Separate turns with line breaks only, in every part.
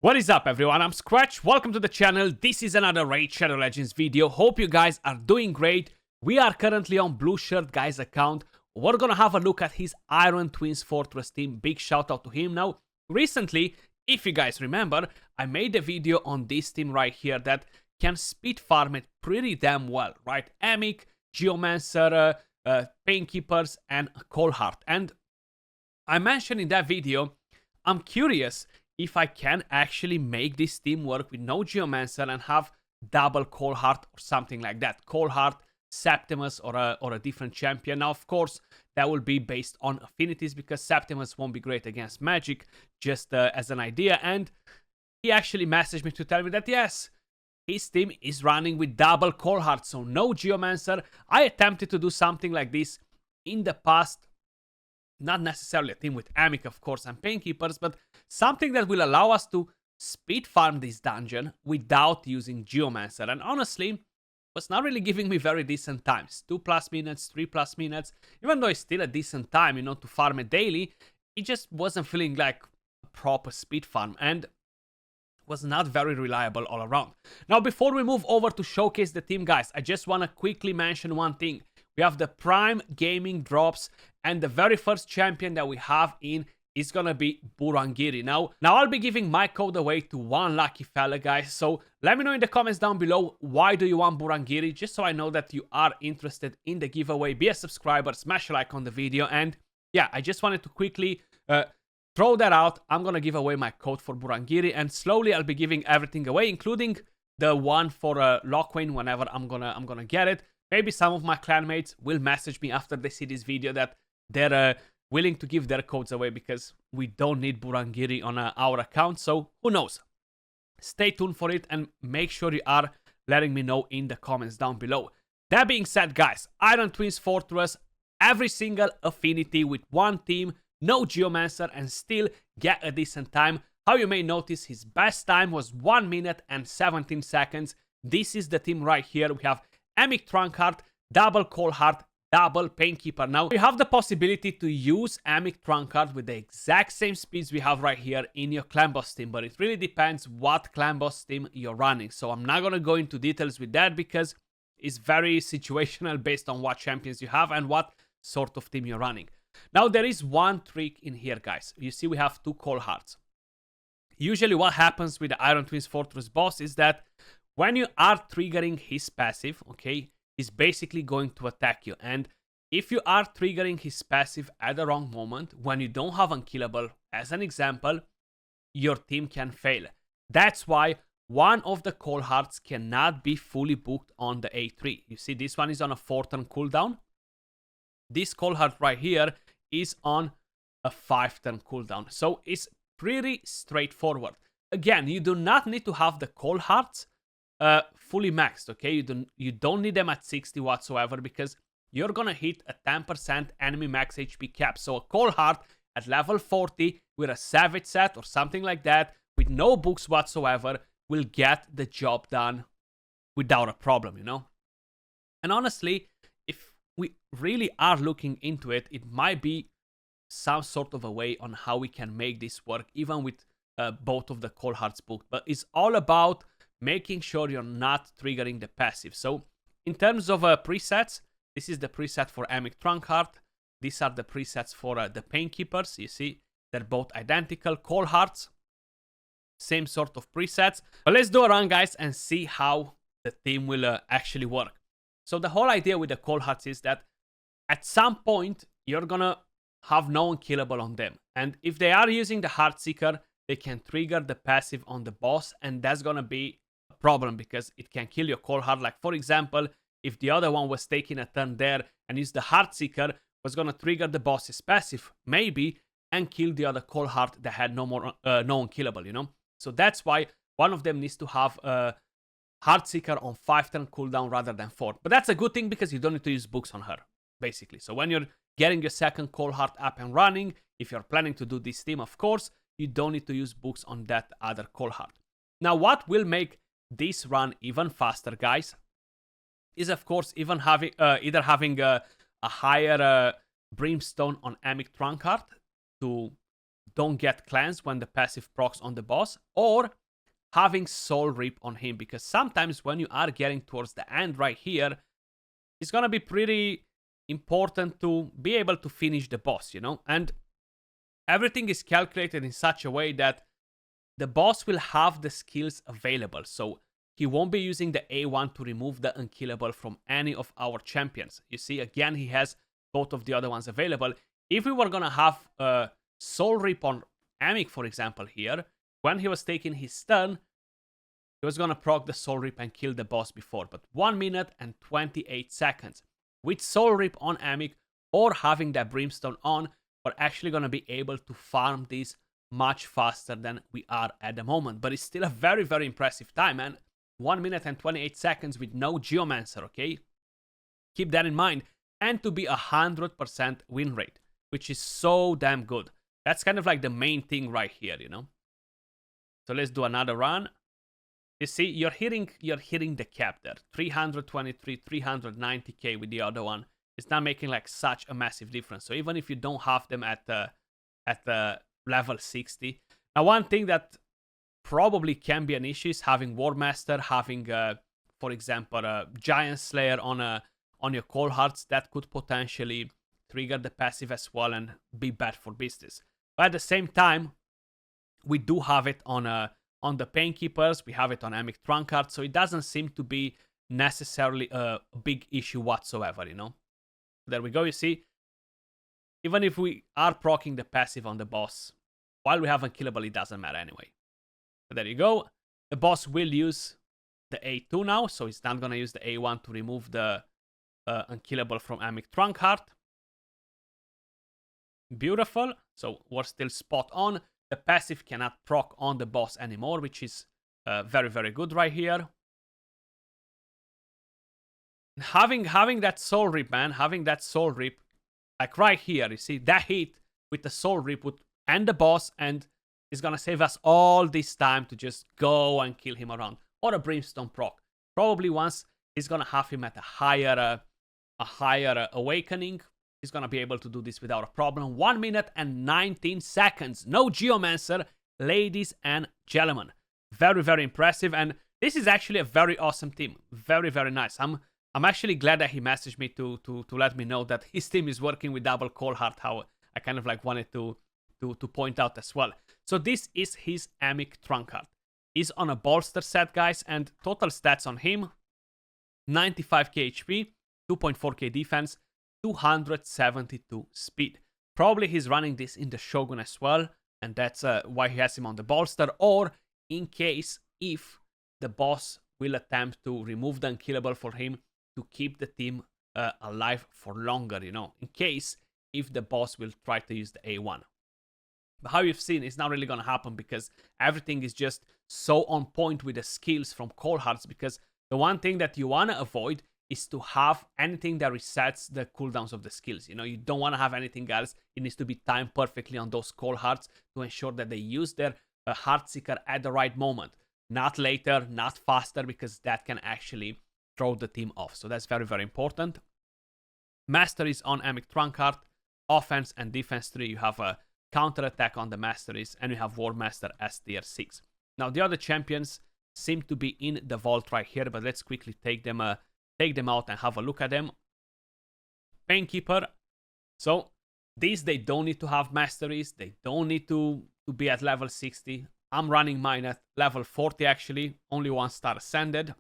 What is up, everyone? I'm Skratch. Welcome to the channel. This is another Raid Shadow Legends video. Hope you guys are doing great. We are currently on Blue Shirt Guy's account. We're gonna have a look at his Iron Twins Fortress team. Big shout out to him. Now, recently, if you guys remember, I made a video on this team right here that can speed farm it pretty damn well, right? Amic, Geomancer, Painkeepers, and Coldheart. And I mentioned in that video, I'm curious if I can actually make this team work with no Geomancer and have double Coldheart or something like that. Coldheart, Septimus, or a different champion. Now, of course, that will be based on affinities because Septimus won't be great against magic, just as an idea. And he actually messaged me to tell me that yes, his team is running with double Coldheart, so no Geomancer. I attempted to do something like this in the past. Not necessarily a team with Amic, of course, and Painkeepers, but something that will allow us to speed farm this dungeon without using Geomancer. And honestly, was not really giving me very decent times. 2+ minutes, 3+ minutes. Even though it's still a decent time, you know, to farm it daily, it just wasn't feeling like a proper speed farm and was not very reliable all around. Now, before we move over to showcase the team, guys, I just want to quickly mention one thing. We have the Prime Gaming drops, and the very first champion that we have in is gonna be Burangiri. Now I'll be giving my code away to one lucky fella, guys. So let me know in the comments down below, why do you want Burangiri? Just so I know that you are interested in the giveaway. Be a subscriber, smash a like on the video, and yeah, I just wanted to quickly throw that out. I'm gonna give away my code for Burangiri, and slowly I'll be giving everything away, including the one for Lockwayne whenever I'm gonna get it. Maybe some of my clanmates will message me after they see this video that they're willing to give their codes away because we don't need Burangiri on our account. So who knows? Stay tuned for it and make sure you are letting me know in the comments down below. That being said, guys, Iron Twins Fortress, every single affinity with one team, no Geomancer, and still get a decent time. How you may notice, his best time was 1 minute and 17 seconds. This is the team right here. We have Amic Trunkheart, double Coldheart, double Painkeeper. Now, you have the possibility to use Amic Trunkheart with the exact same speeds we have right here in your clan boss team, but it really depends what clan boss team you're running. So I'm not going to go into details with that because it's very situational based on what champions you have and what sort of team you're running. Now, there is one trick in here, guys. You see we have two Coldhearts. Usually what happens with the Iron Twins Fortress boss is that when you are triggering his passive, okay, he's basically going to attack you. And if you are triggering his passive at the wrong moment, when you don't have unkillable, as an example, your team can fail. That's why one of the Coldhearts cannot be fully booked on the A3. You see, this one is on a 4-turn cooldown. This Coldheart right here is on a 5-turn cooldown. So it's pretty straightforward. Again, you do not need to have the Coldhearts fully maxed, okay? You don't need them at 60 whatsoever because you're gonna hit a 10% enemy max HP cap. So a Coldheart at level 40 with a Savage set or something like that with no books whatsoever will get the job done without a problem, you know? And honestly, if we really are looking into it, it might be some sort of a way on how we can make this work even with both of the Coldhearts booked. But it's all about making sure you're not triggering the passive. So in terms of presets, this is the preset for Amic Trunkheart. These are the presets for the Painkeepers. You see, they're both identical. Coldhearts, same sort of presets. But let's do a run, guys, and see how the team will actually work. So the whole idea with the Coldhearts is that at some point, you're gonna have no unkillable on them. And if they are using the Heartseeker, they can trigger the passive on the boss, and that's gonna be problem because it can kill your Coldheart. Like, for example, if the other one was taking a turn there and used the Heartseeker, was gonna trigger the boss's passive maybe and kill the other Coldheart that had no unkillable, you know. So that's why one of them needs to have a Heartseeker on 5-turn cooldown rather than 4. But that's a good thing because you don't need to use books on her, basically. So when you're getting your second Coldheart up and running, if you're planning to do this team, of course, you don't need to use books on that other Coldheart. Now, what will make this run even faster, guys, is of course even having either having a higher brimstone on Amic Trunkheart to don't get cleansed when the passive procs on the boss, or having Soul Rip on him, because sometimes when you are getting towards the end right here, it's gonna be pretty important to be able to finish the boss, you know? And everything is calculated in such a way that the boss will have the skills available, so he won't be using the A1 to remove the unkillable from any of our champions. You see, again, he has both of the other ones available. If we were gonna have Soul Rip on Amic, for example, here, when he was taking his turn, he was gonna proc the Soul Rip and kill the boss before, but 1 minute and 28 seconds. With Soul Rip on Amic or having that Brimstone on, we're actually gonna be able to farm these much faster than we are at the moment. But it's still a very, very impressive time, man. 1 minute and 28 seconds with no Geomancer, okay? Keep that in mind. And to be 100% win rate, which is so damn good. That's kind of like the main thing right here, you know? So let's do another run. You see, you're hitting the cap there. 323, 390k with the other one. It's not making like such a massive difference. So even if you don't have them at the level 60. Now, one thing that probably can be an issue is having War Master, having, for example, a Giant Slayer on your Cold Hearts. That could potentially trigger the passive as well and be bad for business. But at the same time, we do have it on the Painkeepers, we have it on Amic Trunkard, so it doesn't seem to be necessarily a big issue whatsoever, you know? There we go, you see? Even if we are proccing the passive on the boss, while we have unkillable, it doesn't matter anyway. But there you go. The boss will use the A2 now, so he's not going to use the A1 to remove the unkillable from Amic Trunkard. Beautiful. So we're still spot on. The passive cannot proc on the boss anymore, which is very, very good right here. Having that Soul Rip, man, having that Soul Rip, like right here, you see, that hit with the Soul Rip would end the boss, and it's gonna save us all this time to just go and kill him around. Or a Brimstone proc. Probably once he's gonna have him at a higher awakening, he's gonna be able to do this without a problem. 1 minute and 19 seconds. No Geomancer, ladies and gentlemen. Very, very impressive. And this is actually a very awesome team. Very, very nice. I'm actually glad that he messaged me to let me know that his team is working with double Cold Heart, how I kind of like wanted to point out as well. So this is his Amic Trunkard. He's on a bolster set, guys, and total stats on him: 95k HP, 2.4k defense, 272 speed. Probably he's running this in the Shogun as well, and that's why he has him on the bolster, or in case if the boss will attempt to remove the unkillable for him to keep the team alive for longer, you know, in case if the boss will try to use the A1. But how you've seen, it's not really going to happen because everything is just so on point with the skills from Cold Hearts, because the one thing that you want to avoid is to have anything that resets the cooldowns of the skills. You know, you don't want to have anything else. It needs to be timed perfectly on those Cold Hearts to ensure that they use their Heartseeker at the right moment. Not later, not faster, because that can actually throw the team off. So that's very, very important. Masteries on Amic Trunkard. Offense and defense 3. You have a counter attack on the masteries, and you have War Master as tier 6. Now the other champions seem to be in the vault right here, but let's quickly take them out and have a look at them. Painkeeper. So these, they don't need to have masteries. They don't need to be at level 60. I'm running mine at level 40 actually. Only 1 star ascended.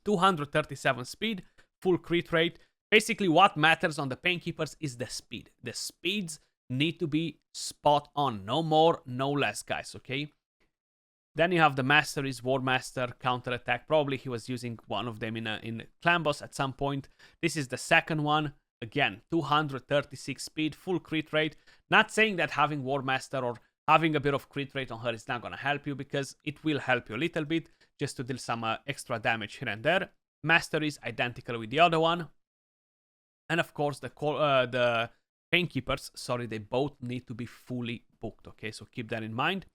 237 speed. Full crit rate. Basically what matters on the Painkeepers is the speed. The speeds need to be spot on. No more, no less, guys, okay? Then you have the Masteries, War Master, counter attack. Probably he was using one of them in Clan Boss at some point. This is the second one. Again, 236 speed, full crit rate. Not saying that having War Master or having a bit of crit rate on her is not going to help you, because it will help you a little bit just to deal some extra damage here and there. Master is identical with the other one. And of course, the Painkeepers, sorry, they both need to be fully booked, okay? So keep that in mind,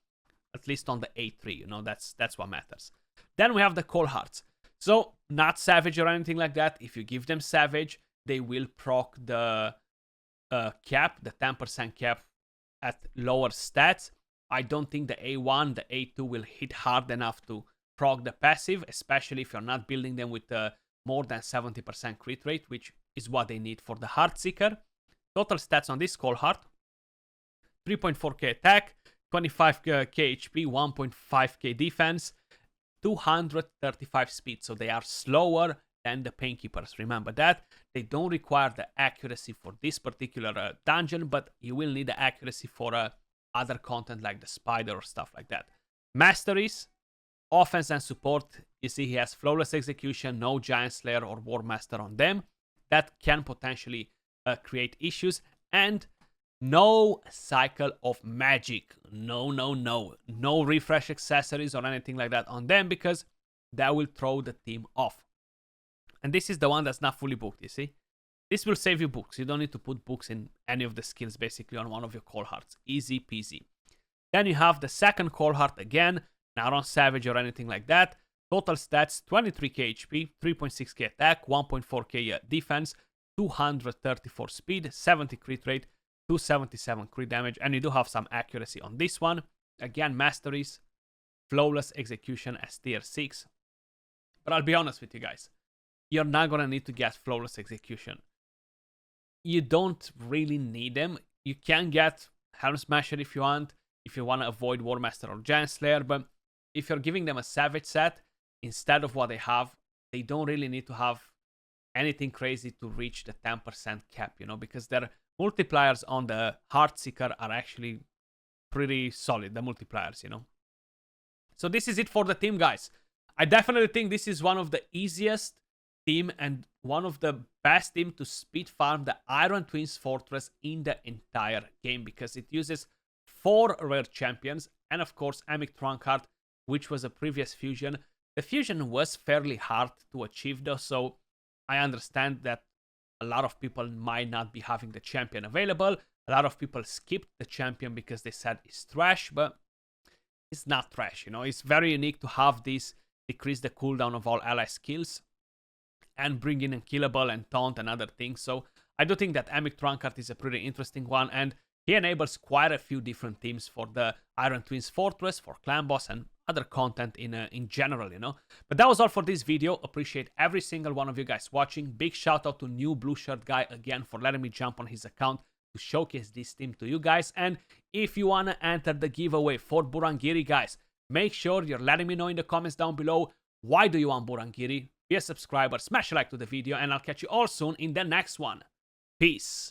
at least on the A3, you know, that's what matters. Then we have the Cold Hearts. So, not Savage or anything like that. If you give them Savage, they will proc the cap, the 10% cap at lower stats. I don't think the A1, the A2 will hit hard enough to proc the passive, especially if you're not building them with more than 70% crit rate, which is what they need for the Heartseeker. Total stats on this Cold Heart: 3.4k attack, 25k HP, 1.5k defense, 235 speed. So they are slower than the Painkeepers. Remember that. They don't require the accuracy for this particular dungeon, but you will need the accuracy for other content like the Spider or stuff like that. Masteries: offense and support. You see he has Flawless Execution, no Giant Slayer or War Master on them. That can potentially create issues. And no Cycle of Magic. No refresh accessories or anything like that on them, because that will throw the team off. And this is the one that's not fully booked, you see. This will save you books. You don't need to put books in any of the skills basically on one of your Cold Hearts. Easy peasy. Then you have the second Cold Heart again, not on Savage or anything like that. Total stats: 23k HP, 3.6k attack, 1.4k defense, 234 speed, 70 crit rate, 277 crit damage, and you do have some accuracy on this one. Again, masteries: Flawless Execution as tier 6. But I'll be honest with you guys, you're not gonna need to get Flawless Execution. You don't really need them. You can get Helm Smasher if you want to avoid War Master or Giant Slayer, but if you're giving them a Savage set instead of what they have, they don't really need to have anything crazy to reach the 10% cap, you know, because their multipliers on the Heartseeker are actually pretty solid, the multipliers, you know. So this is it for the team, guys. I definitely think this is one of the easiest team and one of the best team to speed farm the Iron Twins Fortress in the entire game, because it uses 4 rare champions and of course Amic Trunkheart, which was a previous fusion. The fusion was fairly hard to achieve though, so I understand that a lot of people might not be having the champion available. A lot of people skipped the champion because they said it's trash, but it's not trash, you know. It's very unique to have this decrease the cooldown of all ally skills and bring in Unkillable and Taunt and other things. So I do think that Amic Trunkheart is a pretty interesting one, and he enables quite a few different teams for the Iron Twins Fortress, for Clan Boss, and other content in general, you know. But that was all for this video. Appreciate every single one of you guys watching. Big shout out to new blue shirt guy again for letting me jump on his account to showcase this team to you guys. And if you want to enter the giveaway for Burangiri, guys, make sure you're letting me know in the comments down below, why do you want Burangiri? Be a subscriber, smash a like to the video, and I'll catch you all soon in the next one. Peace.